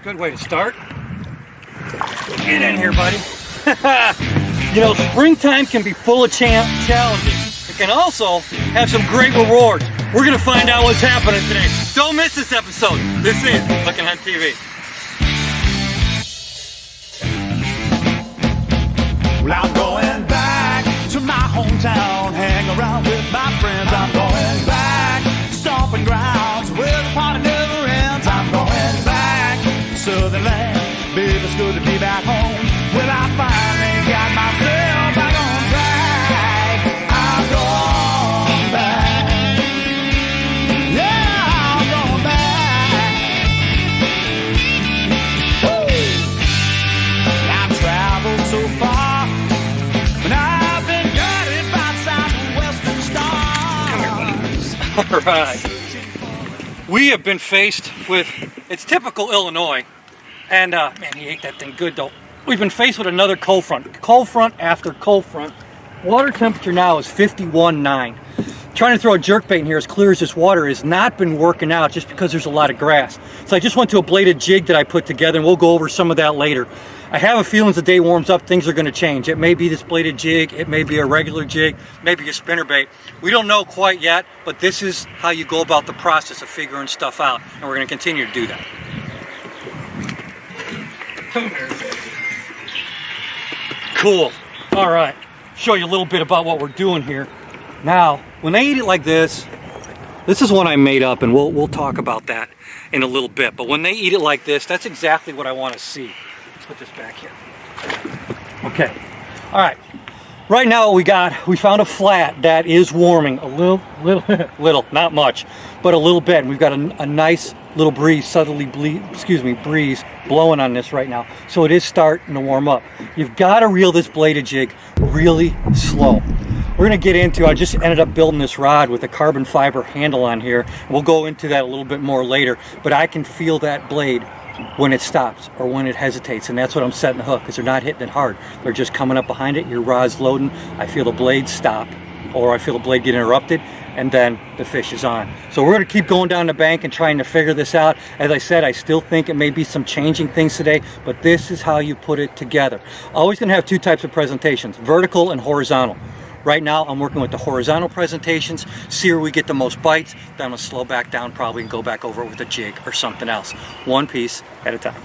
Good way to start. Get in here, buddy. You know, springtime can be full of challenges. It can also have some great rewards. We're going to find out what's happening today. Don't miss this episode. This is Looking on TV. Well, I'm going back to my hometown, hang around with my friends. I'm going back to stomping grounds where the party never ends. I'm going back to Southern land, baby, it's good to be back home. Well, I finally got myself back on track. I'm going back. Yeah, I'm going back. Woo! I've traveled so far, and I've been guided by southwestern stars. All right. We have been faced with, it's typical Illinois, and man, he ate that thing good though. We've been faced with another cold front. Cold front after cold front. Water temperature now is 51.9. Trying to throw a jerkbait in here as clear as this water has not been working out just because there's a lot of grass. So I just went to a bladed jig that I put together, and we'll go over some of that later. I have a feeling as the day warms up, things are going to change. It may be this bladed jig, it may be a regular jig, maybe a spinnerbait. We don't know quite yet, but this is how you go about the process of figuring stuff out, and we're going to continue to do that. Cool. All right. Show you a little bit about what we're doing here. Now, when they eat it like this is one I made up, and we'll talk about that in a little bit. But when they eat it like this, that's exactly what I want to see. Let's put this back here. Okay. All right. Right now we found a flat that is warming a little, not much, but a little bit. And we've got a nice little breeze, breeze blowing on this right now. So it is starting to warm up. You've got to reel this bladed jig really slow. We're going to get into, I just ended up building this rod with a carbon fiber handle on here. We'll go into that a little bit more later, but I can feel that blade when it stops or when it hesitates, and that's what I'm setting the hook, because they're not hitting it hard. They're just coming up behind it, your rod's loading, I feel the blade stop, or I feel the blade get interrupted, and then the fish is on. So we're going to keep going down the bank and trying to figure this out. As I said, I still think it may be some changing things today, but this is how you put it together. Always going to have two types of presentations, vertical and horizontal. Right now I'm working with the horizontal presentations, see where we get the most bites, then I'm going to slow back down probably and go back over it with a jig or something else. One piece at a time.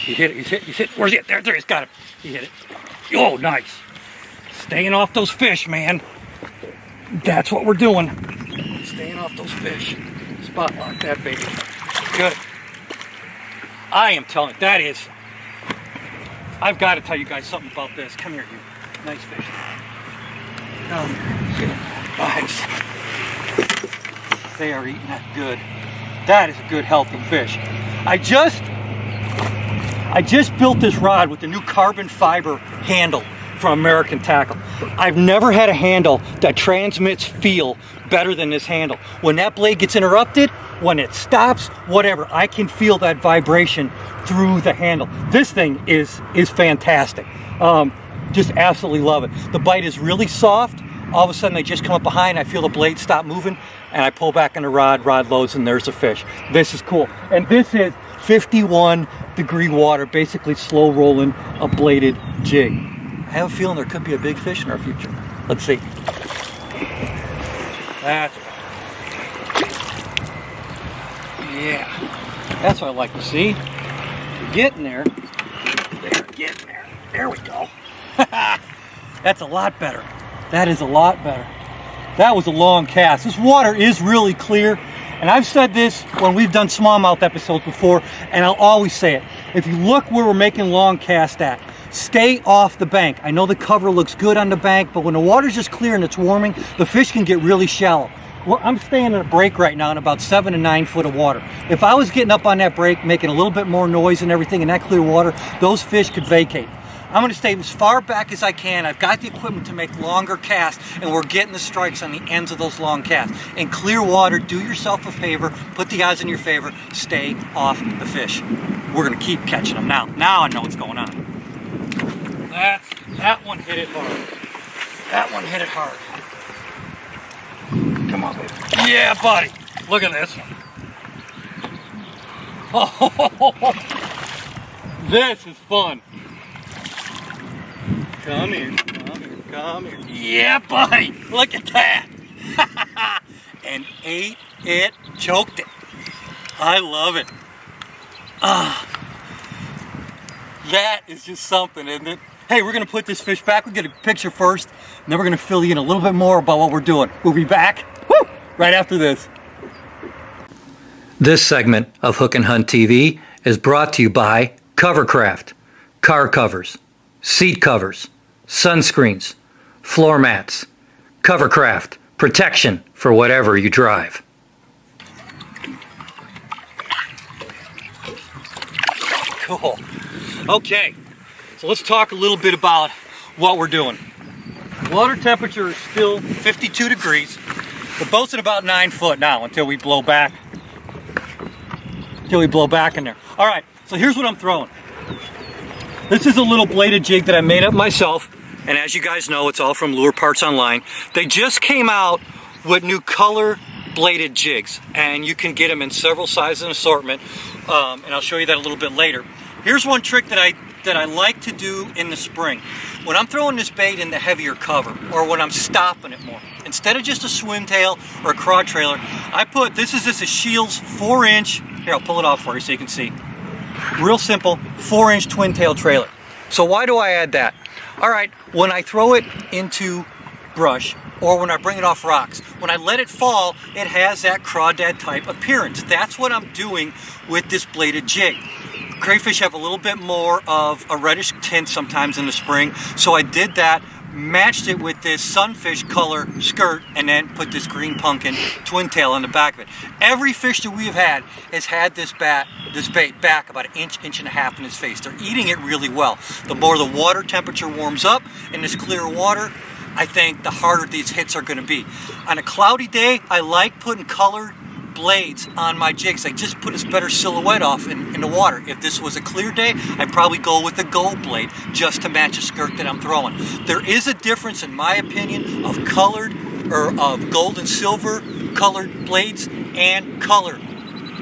He hit it, he's hit, where's it? There, he's got it. He hit it. Oh, nice. Staying off those fish, man. That's what we're doing. Staying off those fish. Spot lock that baby. Good. I am telling you, that is, I've got to tell you guys something about this. Come here, you. Nice fish. Nice. They are eating that good. That is a good, healthy fish. I just built this rod with the new carbon fiber handle from American Tackle. I've never had a handle that transmits feel better than this handle. When that blade gets interrupted, when it stops, whatever, I can feel that vibration through the handle. This thing is fantastic. Just absolutely love it. The bite is really soft. All of a sudden they just come up behind, I feel the blade stop moving, and I pull back on the rod loads, and there's a fish. This is cool. And this is 51-degree water, basically slow rolling a bladed jig. I have a feeling there could be a big fish in our future. Let's see. That's what I like to see. We're getting there. They're getting there. There we go. That's a lot better. That is a lot better. That was a long cast. This water is really clear. And I've said this when we've done smallmouth episodes before, and I'll always say it. If you look where we're making long cast at, stay off the bank. I know the cover looks good on the bank, but when the water's just clear and it's warming, the fish can get really shallow. Well, I'm staying in a break right now in about 7 to 9 foot of water. If I was getting up on that break, making a little bit more noise and everything in that clear water, those fish could vacate. I'm going to stay as far back as I can. I've got the equipment to make longer casts, and we're getting the strikes on the ends of those long casts. In clear water, do yourself a favor, put the odds in your favor, stay off the fish. We're going to keep catching them now. Now I know what's going on. That one hit it hard. That one hit it hard. Come on. Yeah, buddy. Look at this one. Oh, this is fun. Come here, come here, come here. Yeah, buddy. Look at that. And ate it, choked it. I love it. That is just something, isn't it? Hey, we're gonna put this fish back. We'll get a picture first, and then we're gonna fill you in a little bit more about what we're doing. We'll be back, woo, right after this. This segment of Hook and Hunt TV is brought to you by Covercraft, car covers, seat covers, sunscreens, floor mats. Covercraft, protection for whatever you drive. Cool. Okay, so let's talk a little bit about what we're doing. Water temperature is still 52 degrees. The boat's at about 9 foot now until we blow back. In there. All right, so here's what I'm throwing. This is a little bladed jig that I made up myself, and as you guys know, it's all from Lure Parts Online. They just came out with new color bladed jigs, and you can get them in several sizes and assortment, and I'll show you that a little bit later. Here's one trick that I like to do in the spring. When I'm throwing this bait in the heavier cover, or when I'm stopping it more, instead of just a swim tail or a craw trailer, I put, this is just a Shields 4-inch, here I'll pull it off for you so you can see. Real simple, 4-inch twin tail trailer. So why do I add that? All right, when I throw it into brush, or when I bring it off rocks, when I let it fall, it has that crawdad type appearance. That's what I'm doing with this bladed jig. Crayfish have a little bit more of a reddish tint sometimes in the spring, so I did that, matched it with this sunfish color skirt, and then put this green pumpkin twin tail on the back of it. Every fish that we have had has had this bait back about an inch, inch and a half in its face. They're eating it really well. The more the water temperature warms up in this clear water, I think the harder these hits are going to be. On a cloudy day, I like putting colored blades on my jigs. They just put a better silhouette off in the water. If this was a clear day, I'd probably go with the gold blade just to match the skirt that I'm throwing. There is a difference, in my opinion, of colored or of gold and silver colored blades and color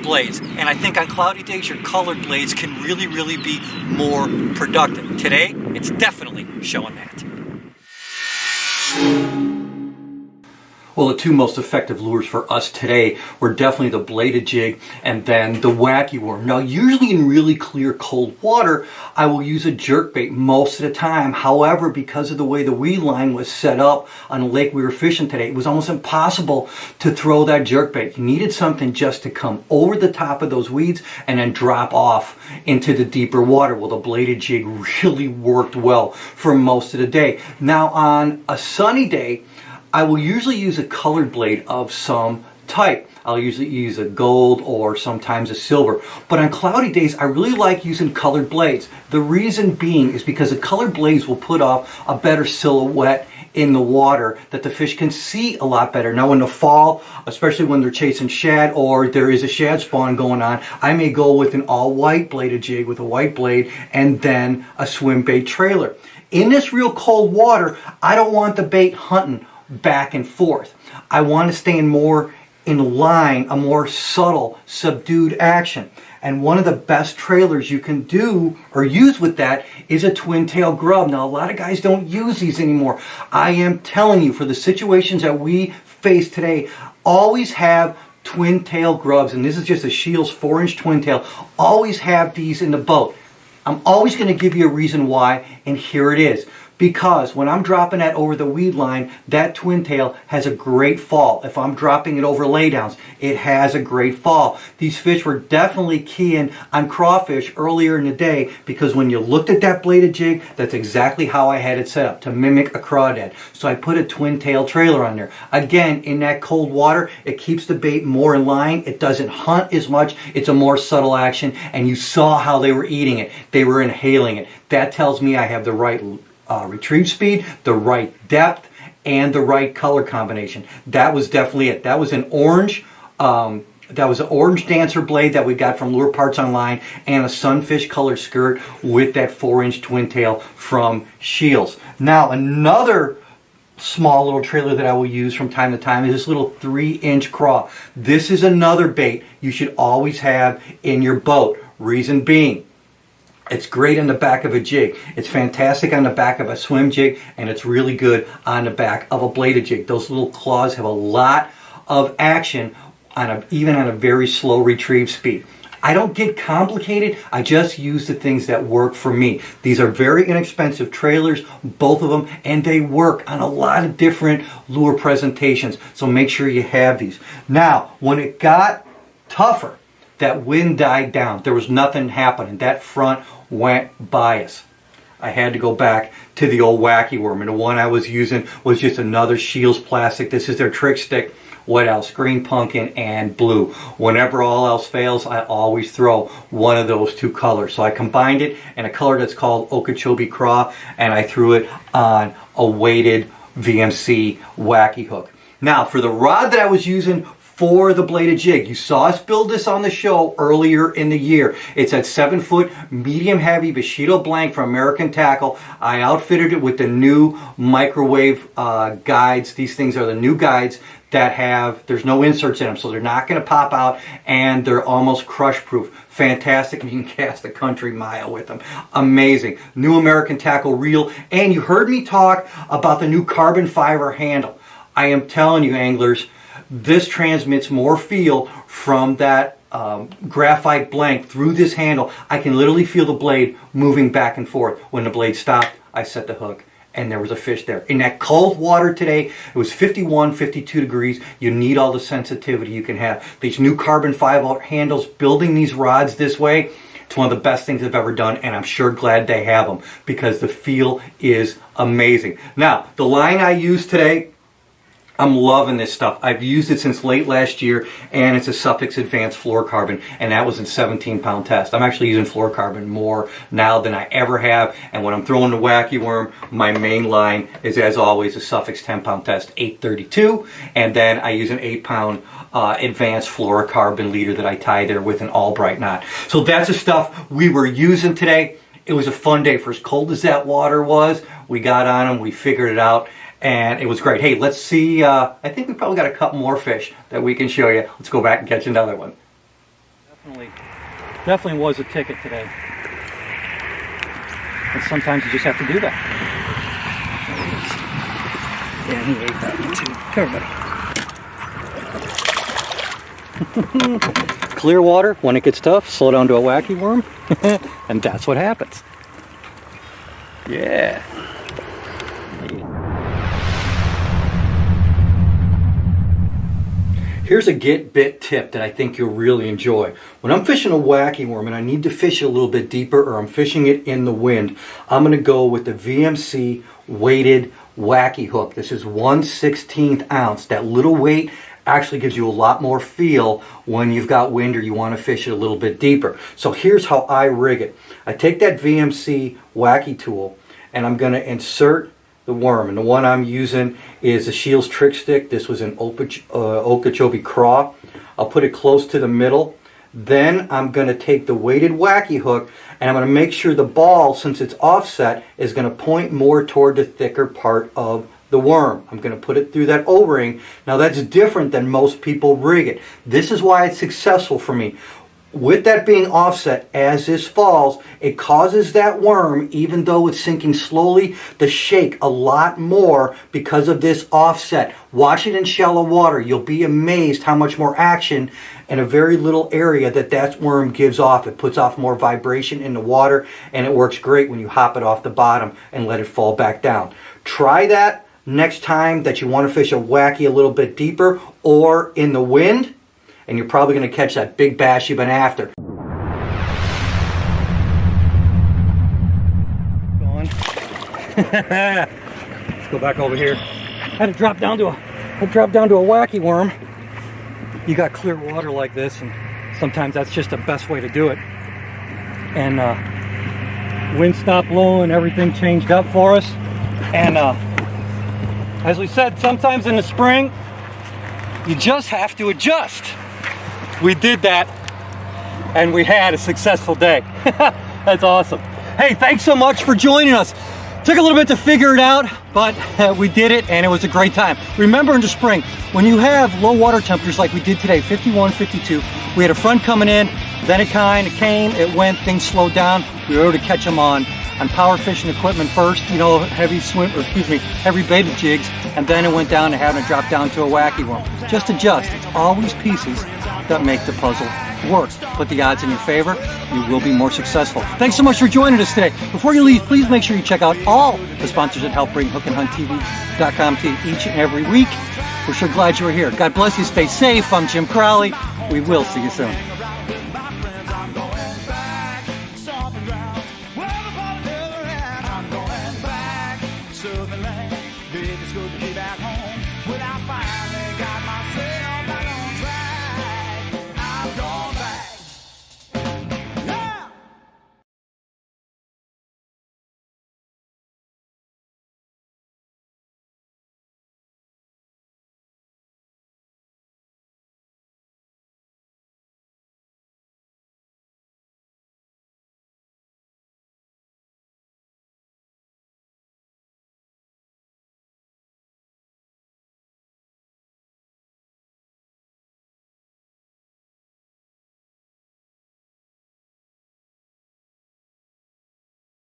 blades. And I think on cloudy days, your colored blades can really, really be more productive. Today, it's definitely showing that. Well, the two most effective lures for us today were definitely the bladed jig and then the wacky worm. Now, usually in really clear, cold water, I will use a jerkbait most of the time. However, because of the way the weed line was set up on the lake we were fishing today, it was almost impossible to throw that jerkbait. You needed something just to come over the top of those weeds and then drop off into the deeper water. Well, the bladed jig really worked well for most of the day. Now, on a sunny day, I will usually use a colored blade of some type. I'll usually use a gold or sometimes a silver. But on cloudy days, I really like using colored blades. The reason being is because the colored blades will put off a better silhouette in the water that the fish can see a lot better. Now in the fall, especially when they're chasing shad or there is a shad spawn going on, I may go with an all white bladed jig with a white blade and then a swim bait trailer. In this real cold water, I don't want the bait hunting back and forth. I want to stay in line, a more subtle, subdued action. And one of the best trailers you can do or use with that is a twin tail grub. Now, a lot of guys don't use these anymore. I am telling you, for the situations that we face today, always have twin tail grubs, and this is just a Shields 4-inch twin tail. Always have these in the boat. I'm always going to give you a reason why, and here it is. Because when I'm dropping that over the weed line, that twin tail has a great fall. If I'm dropping it over laydowns, it has a great fall. These fish were definitely keying on crawfish earlier in the day because when you looked at that bladed jig, that's exactly how I had it set up, to mimic a crawdad. So I put a twin tail trailer on there. Again, in that cold water, it keeps the bait more in line. It doesn't hunt as much. It's a more subtle action, and you saw how they were eating it. They were inhaling it. That tells me I have the right retrieve speed, the right depth, and the right color combination. That was definitely it. That was an orange dancer blade that we got from Lure Parts Online and a sunfish color skirt with that 4-inch twin tail from Shields. Now, another small little trailer that I will use from time to time is this little 3-inch craw. This is another bait you should always have in your boat. Reason being, it's great on the back of a jig. It's fantastic on the back of a swim jig, and it's really good on the back of a bladed jig. Those little claws have a lot of action on even on a very slow retrieve speed. I don't get complicated. I just use the things that work for me. These are very inexpensive trailers, both of them, and they work on a lot of different lure presentations. So make sure you have these. Now, when it got tougher, that wind died down. There was nothing happening. That front went by us. I had to go back to the old Wacky Worm, and the one I was using was just another Shields plastic. This is their trick stick. What else? Green pumpkin and blue. Whenever all else fails, I always throw one of those two colors. So I combined it in a color that's called Okeechobee Craw, and I threw it on a weighted VMC Wacky hook. Now, for the rod that I was using for the bladed jig, you saw us build this on the show earlier in the year. It's at 7-foot medium heavy Bushido blank from American Tackle. I outfitted it with the new microwave guides. These things are the new guides that have, there's no inserts in them, so they're not going to pop out, and they're almost crush proof. Fantastic. You can cast a country mile with them. Amazing. New American Tackle reel. And you heard me talk about the new carbon fiber handle. I am telling you, anglers, this transmits more feel from that graphite blank through this handle. I can literally feel the blade moving back and forth. When the blade stopped, I set the hook, and there was a fish there. In that cold water today, it was 51, 52 degrees. You need all the sensitivity you can have. These new carbon fiber handles, building these rods this way, it's one of the best things I've ever done, and I'm sure glad they have them because the feel is amazing. Now, the line I used today, I'm loving this stuff. I've used it since late last year, and it's a Suffix Advanced Fluorocarbon, and that was in 17-pound test. I'm actually using fluorocarbon more now than I ever have, and when I'm throwing the Wacky Worm, my main line is, as always, a Suffix 10-pound test 832, and then I use an 8-pound advanced fluorocarbon leader that I tie there with an Albright knot. So that's the stuff we were using today. It was a fun day. For as cold as that water was, we got on them, we figured it out, and it was great. Hey, let's see. I think we probably got a couple more fish that we can show you. Let's go back and catch another one. Definitely was a ticket today. And sometimes you just have to do that. Yeah, he ate that one too. Come on. Clear water, when it gets tough, slow down to a Wacky Worm, and that's what happens. Yeah. Here's a get bit tip that I think you'll really enjoy. When I'm fishing a Wacky Worm and I need to fish it a little bit deeper, or I'm fishing it in the wind, I'm going to go with the VMC weighted Wacky hook. This is 1/16 ounce. That little weight actually gives you a lot more feel when you've got wind or you want to fish it a little bit deeper. So here's how I rig it. I take that VMC Wacky tool and I'm going to insert the worm, and the one I'm using is a Shields trick stick. This was an Okeechobee Craw. I'll put it close to the middle. Then I'm going to take the weighted Wacky hook and I'm going to make sure the ball, since it's offset, is going to point more toward the thicker part of the worm. I'm going to put it through that O-ring. Now that's different than most people rig it. This is why it's successful for me. With that being offset, as this falls, it causes that worm, even though it's sinking slowly, to shake a lot more because of this offset. Wash it in shallow water. You'll be amazed how much more action in a very little area that worm gives off. It puts off more vibration in the water, and it works great when you hop it off the bottom and let it fall back down. Try that next time that you want to fish a Wacky a little bit deeper or in the wind, and you're probably going to catch that big bass you've been after. Let's go back over here. I had to drop down to a Wacky Worm. You got clear water like this, and sometimes that's just the best way to do it. And wind stopped blowing, everything changed up for us. And as we said, sometimes in the spring, you just have to adjust. We did that, and we had a successful day. That's awesome. Hey, thanks so much for joining us. Took a little bit to figure it out, but we did it and it was a great time. Remember in the spring, when you have low water temperatures like we did today, 51, 52, we had a front coming in, then it came, it went, things slowed down. We were able to catch them on power fishing equipment first, you know, heavy baited jigs, and then it went down to having to drop down to a wacky one. Just adjust. It's always pieces that make the puzzle work. Put the odds in your favor, you will be more successful. Thanks so much for joining us today. Before you leave, please make sure you check out all the sponsors that help bring hookandhunttv.com to you each and every week. We're sure glad you were here. God bless you. Stay safe. I'm Jim Crowley. We will see you soon.